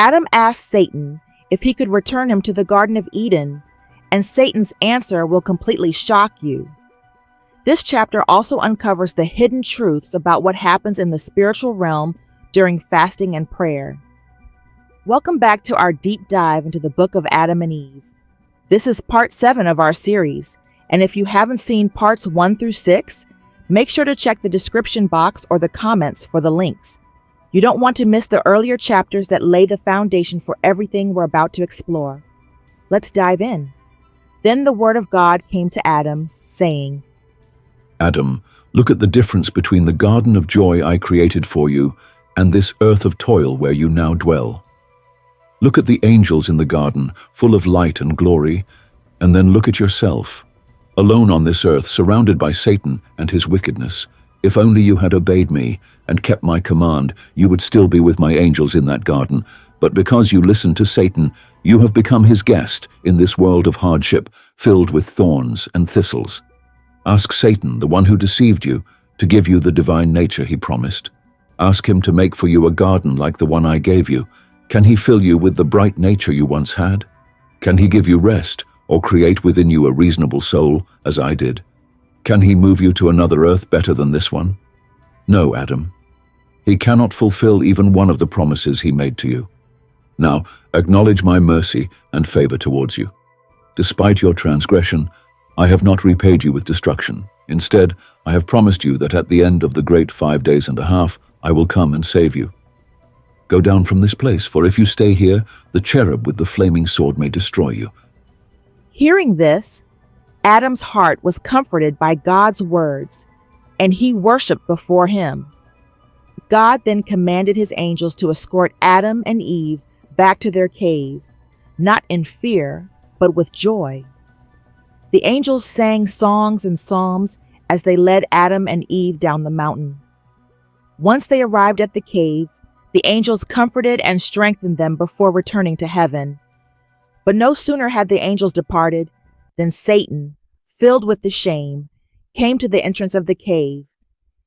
Adam asked Satan if he could return him to the Garden of Eden, and Satan's answer will completely shock you. This chapter also uncovers the hidden truths about what happens in the spiritual realm during fasting and prayer. Welcome back to our deep dive into the book of Adam and Eve. This is part 7 of our series, and if you haven't seen parts 1 through 6, make sure to check the description box or the comments for the links. You don't want to miss the earlier chapters that lay the foundation for everything we're about to explore. Let's dive in. Then the word of God came to Adam, saying, Adam, look at the difference between the garden of joy I created for you and this earth of toil where you now dwell. Look at the angels in the garden, full of light and glory, and then look at yourself, alone on this earth, surrounded by Satan and his wickedness. If only you had obeyed me and kept my command, you would still be with my angels in that garden. But because you listened to Satan, you have become his guest in this world of hardship, filled with thorns and thistles. Ask Satan, the one who deceived you, to give you the divine nature he promised. Ask him to make for you a garden like the one I gave you. Can he fill you with the bright nature you once had? Can he give you rest or create within you a reasonable soul, as I did? Can he move you to another earth better than this one? No, Adam. He cannot fulfill even one of the promises he made to you. Now, acknowledge my mercy and favor towards you. Despite your transgression, I have not repaid you with destruction. Instead, I have promised you that at the end of the great 5 days and a half, I will come and save you. Go down from this place, for if you stay here, the cherub with the flaming sword may destroy you. Hearing this, Adam's heart was comforted by God's words, and he worshipped before him. God then commanded his angels to escort Adam and Eve back to their cave, not in fear, but with joy. The angels sang songs and psalms as they led Adam and Eve down the mountain. Once they arrived at the cave, the angels comforted and strengthened them before returning to heaven. But no sooner had the angels departed than Satan, filled with the shame, came to the entrance of the cave.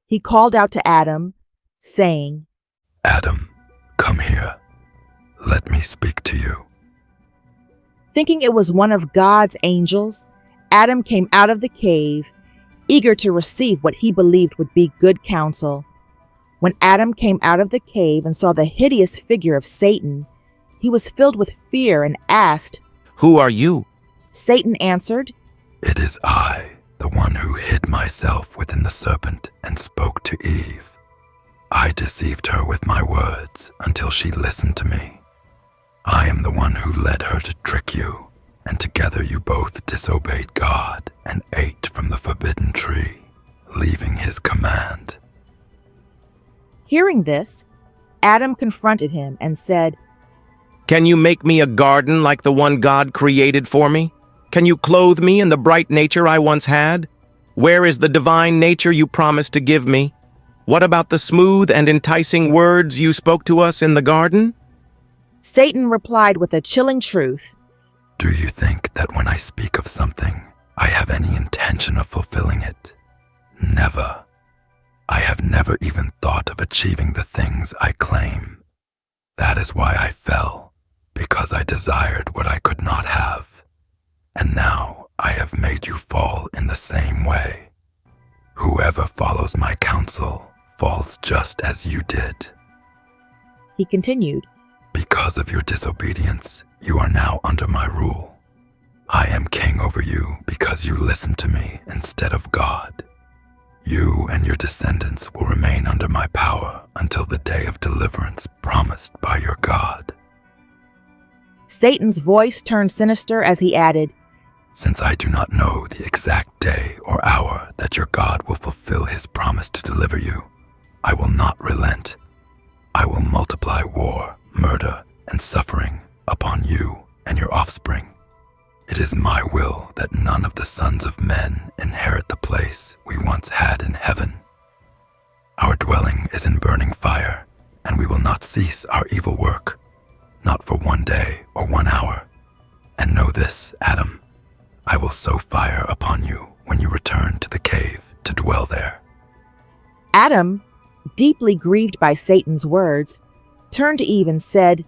He called out to Adam, saying, Adam, come here. Let me speak to you. Thinking it was one of God's angels, Adam came out of the cave, eager to receive what he believed would be good counsel. When Adam came out of the cave and saw the hideous figure of Satan, he was filled with fear and asked, Who are you? Satan answered, It is I, the one who hid myself within the serpent and spoke to Eve. I deceived her with my words until she listened to me. I am the one who led her to trick you, and together you both disobeyed God and ate from the forbidden tree, leaving his command. Hearing this, Adam confronted him and said, Can you make me a garden like the one God created for me? Can you clothe me in the bright nature I once had? Where is the divine nature you promised to give me? What about the smooth and enticing words you spoke to us in the garden? Satan replied with a chilling truth. Do you think that when I speak of something, I have any intention of fulfilling it? Never. I have never even thought of achieving the things I claim. That is why I fell, because I desired what I could not have. And now I have made you fall in the same way. Whoever follows my counsel falls just as you did. He continued, Because of your disobedience, you are now under my rule. I am king over you because you listened to me instead of God. You and your descendants will remain under my power until the day of deliverance promised by your God. Satan's voice turned sinister as he added, Since I do not know the exact day or hour that your God will fulfill his promise to deliver you, I will not relent. I will multiply war, murder, and suffering upon you and your offspring. It is my will that none of the sons of men inherit the place we once had in heaven. Our dwelling is in burning fire, and we will not cease our evil work, not for 1 day or 1 hour. And know this, Adam, I will sow fire upon you when you return to the cave to dwell there. Adam, deeply grieved by Satan's words, turned to Eve and said,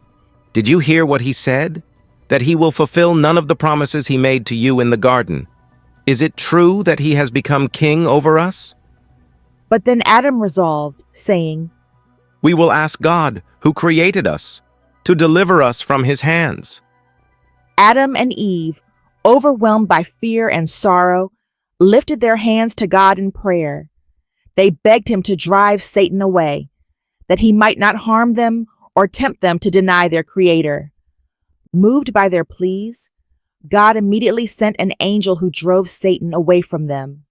Did you hear what he said? That he will fulfill none of the promises he made to you in the garden. Is it true that he has become king over us? But then Adam resolved, saying, We will ask God, who created us, to deliver us from his hands. Adam and Eve, overwhelmed by fear and sorrow, lifted their hands to God in prayer. They begged him to drive Satan away, that he might not harm them or tempt them to deny their Creator. Moved by their pleas, God immediately sent an angel who drove Satan away from them.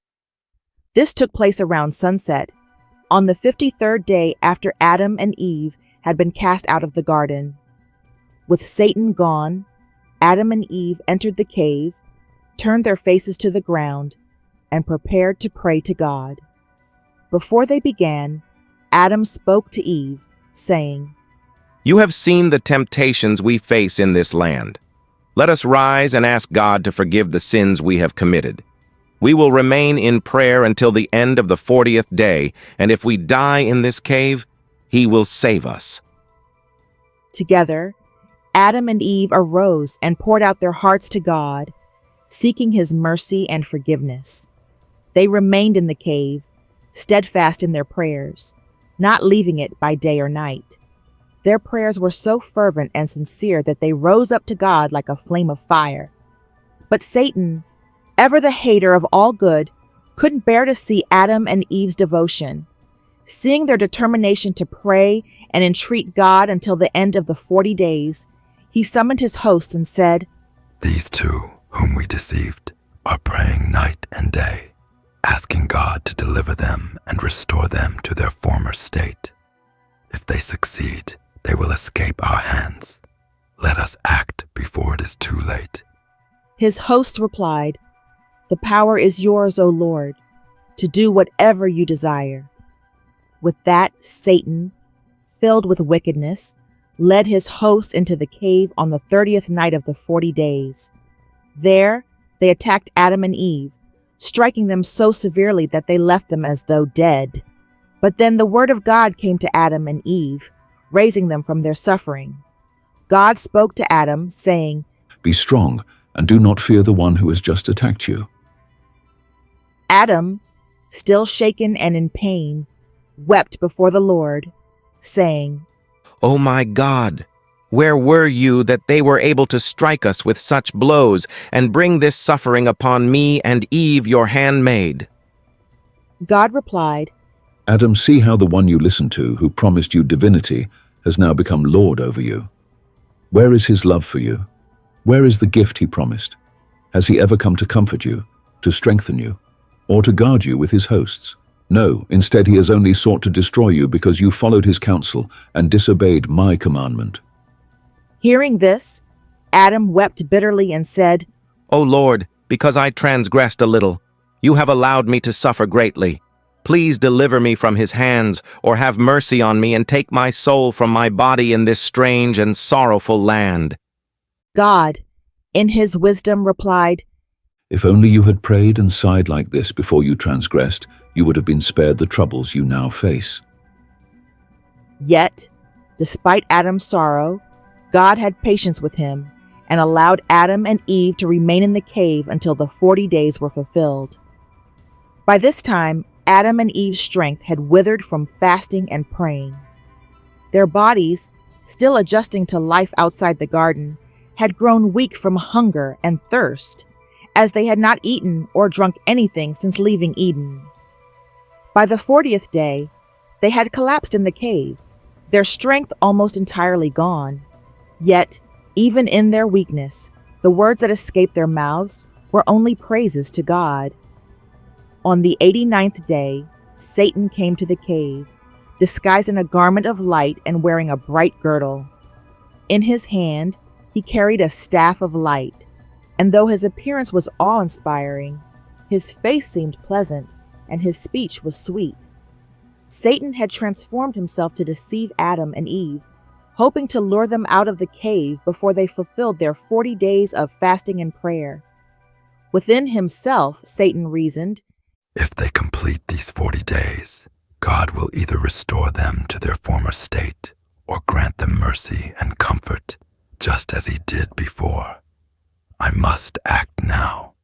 This took place around sunset, on the 53rd day after Adam and Eve had been cast out of the garden. With Satan gone, Adam and Eve entered the cave, turned their faces to the ground, and prepared to pray to God. Before they began, Adam spoke to Eve, saying, You have seen the temptations we face in this land. Let us rise and ask God to forgive the sins we have committed. We will remain in prayer until the end of the 40th day, and if we die in this cave, he will save us. Together, Adam and Eve arose and poured out their hearts to God, seeking his mercy and forgiveness. They remained in the cave, steadfast in their prayers, not leaving it by day or night. Their prayers were so fervent and sincere that they rose up to God like a flame of fire. But Satan, ever the hater of all good, couldn't bear to see Adam and Eve's devotion. Seeing their determination to pray and entreat God until the end of the 40 days, he summoned his hosts and said, These two, whom we deceived, are praying night and day, asking God to deliver them and restore them to their former state. If they succeed, they will escape our hands. Let us act before it is too late. His hosts replied, The power is yours, O Lord, to do whatever you desire. With that, Satan, filled with wickedness, led his hosts into the cave on the 30th night of the 40 days. There, they attacked Adam and Eve, striking them so severely that they left them as though dead. But then the word of God came to Adam and Eve, raising them from their suffering. God spoke to Adam, saying, Be strong, and do not fear the one who has just attacked you. Adam, still shaken and in pain, wept before the Lord, saying, Oh my God, where were you that they were able to strike us with such blows and bring this suffering upon me and Eve, your handmaid? God replied, Adam, see how the one you listened to, who promised you divinity, has now become Lord over you. Where is his love for you? Where is the gift he promised? Has he ever come to comfort you, to strengthen you, or to guard you with his hosts? No, instead he has only sought to destroy you because you followed his counsel and disobeyed my commandment. Hearing this, Adam wept bitterly and said, O Lord, because I transgressed a little, you have allowed me to suffer greatly. Please deliver me from his hands, or have mercy on me and take my soul from my body in this strange and sorrowful land. God, in his wisdom, replied, If only you had prayed and sighed like this before you transgressed, you would have been spared the troubles you now face. Yet, despite Adam's sorrow, God had patience with him and allowed Adam and Eve to remain in the cave until the 40 days were fulfilled. By this time, Adam and Eve's strength had withered from fasting and praying. Their bodies, still adjusting to life outside the garden, had grown weak from hunger and thirst, as they had not eaten or drunk anything since leaving Eden. By the 40th day, they had collapsed in the cave, their strength almost entirely gone. Yet, even in their weakness, the words that escaped their mouths were only praises to God. On the 89th day, Satan came to the cave, disguised in a garment of light and wearing a bright girdle. In his hand, he carried a staff of light, and though his appearance was awe-inspiring, his face seemed pleasant, and his speech was sweet. Satan had transformed himself to deceive Adam and Eve, hoping to lure them out of the cave before they fulfilled their 40 days of fasting and prayer. Within himself, Satan reasoned, If they complete these 40 days, God will either restore them to their former state or grant them mercy and comfort, just as he did before. I must act now.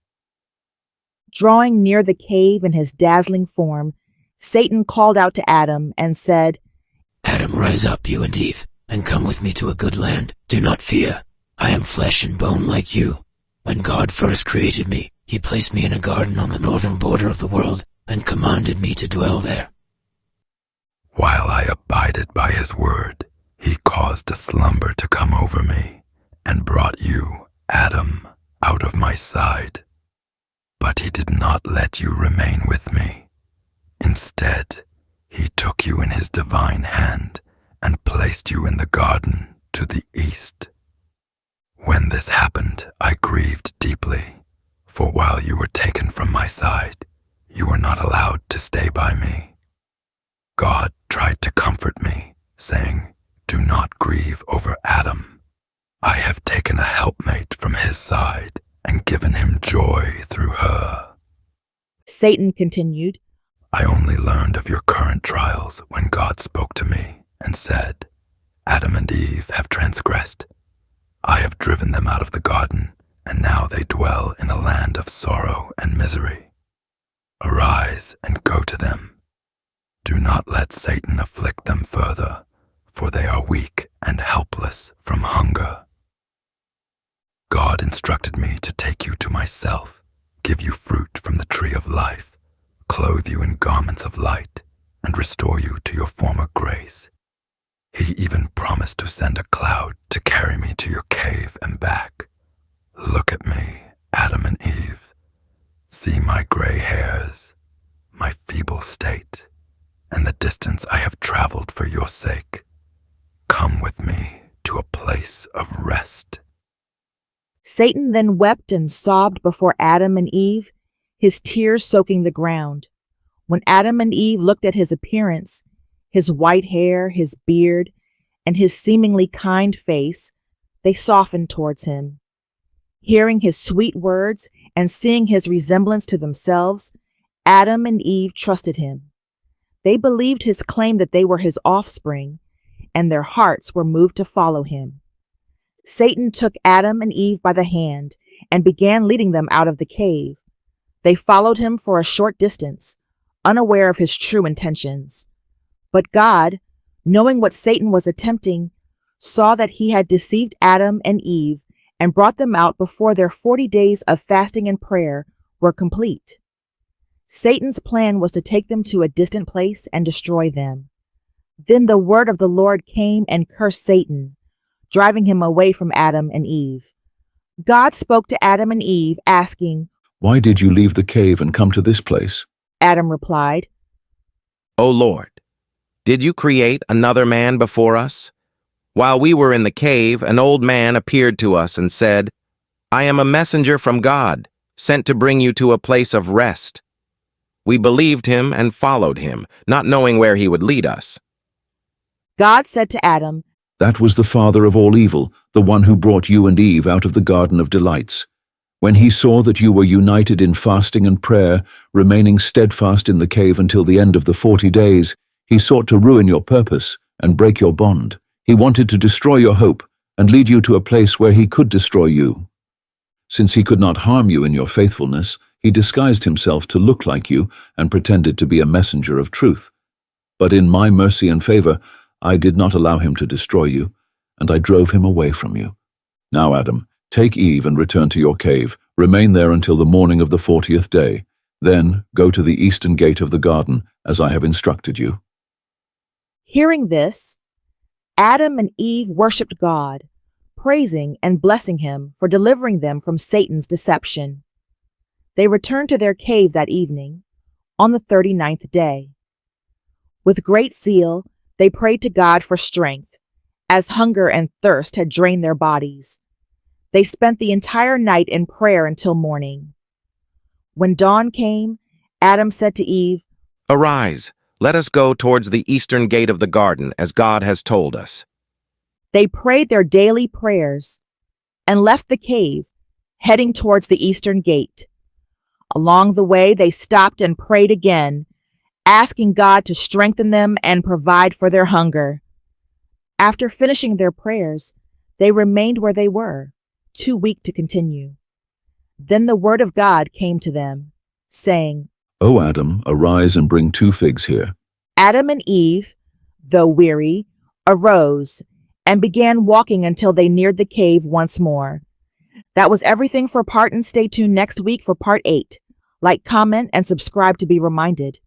Drawing near the cave in his dazzling form, Satan called out to Adam and said, Adam, rise up, you and Eve, and come with me to a good land. Do not fear. I am flesh and bone like you. When God first created me, he placed me in a garden on the northern border of the world and commanded me to dwell there. While I abided by his word, he caused a slumber to come over me and brought you, Adam, out of my side. But he did not let you remain with me. Instead, he took you in his divine hand and placed you in the garden to the east. When this happened, I grieved deeply, for while you were taken from my side, you were not allowed to stay by me. God tried to comfort me, saying, Do not grieve over Adam. I have taken a helpmate from his side and given him joy through her. Satan continued, I only learned of your current trials when God spoke to me and said, Adam and Eve have transgressed. I have driven them out of the garden, and now they dwell in a land of sorrow and misery. Arise and go to them. Do not let Satan afflict them further, for they are weak and helpless from hunger. God instructed me to take you to myself, give you fruit from the tree of life, clothe you in garments of light, and restore you to your former grace. He even promised to send a cloud to carry me to your cave and back. Look at me, Adam and Eve. See my gray hairs, my feeble state, and the distance I have traveled for your sake. Come with me to a place of rest. Satan then wept and sobbed before Adam and Eve, his tears soaking the ground. When Adam and Eve looked at his appearance, his white hair, his beard, and his seemingly kind face, they softened towards him. Hearing his sweet words and seeing his resemblance to themselves, Adam and Eve trusted him. They believed his claim that they were his offspring, and their hearts were moved to follow him. Satan took Adam and Eve by the hand and began leading them out of the cave. They followed him for a short distance, unaware of his true intentions. But God, knowing what Satan was attempting, saw that he had deceived Adam and Eve and brought them out before their 40 days of fasting and prayer were complete. Satan's plan was to take them to a distant place and destroy them. Then the word of the Lord came and cursed Satan, driving him away from Adam and Eve. God spoke to Adam and Eve, asking, Why did you leave the cave and come to this place? Adam replied, O Lord, did you create another man before us? While we were in the cave, an old man appeared to us and said, I am a messenger from God, sent to bring you to a place of rest. We believed him and followed him, not knowing where he would lead us. God said to Adam, That was the father of all evil, the one who brought you and Eve out of the Garden of Delights. When he saw that you were united in fasting and prayer, remaining steadfast in the cave until the end of the 40 days, he sought to ruin your purpose and break your bond. He wanted to destroy your hope and lead you to a place where he could destroy you. Since he could not harm you in your faithfulness, he disguised himself to look like you and pretended to be a messenger of truth. But in my mercy and favor, I did not allow him to destroy you, and I drove him away from you. Now, Adam, take Eve and return to your cave. Remain there until the morning of the 40th day. Then go to the eastern gate of the garden, as I have instructed you. Hearing this, Adam and Eve worshipped God, praising and blessing him for delivering them from Satan's deception. They returned to their cave that evening, on the 39th day. With great zeal, they prayed to God for strength, as hunger and thirst had drained their bodies. They spent the entire night in prayer until morning. When dawn came, Adam said to Eve, Arise, let us go towards the eastern gate of the garden, as God has told us. They prayed their daily prayers and left the cave, heading towards the eastern gate. Along the way, they stopped and prayed again, asking God to strengthen them and provide for their hunger. After finishing their prayers, They remained where they were, too weak to continue. Then the word of God came to them, saying, O Adam, arise and bring 2 figs here. Adam and Eve, though weary, arose and began walking until they neared the cave once more. That was everything for part, and stay tuned next week for part 8. Like, comment, and subscribe to be reminded.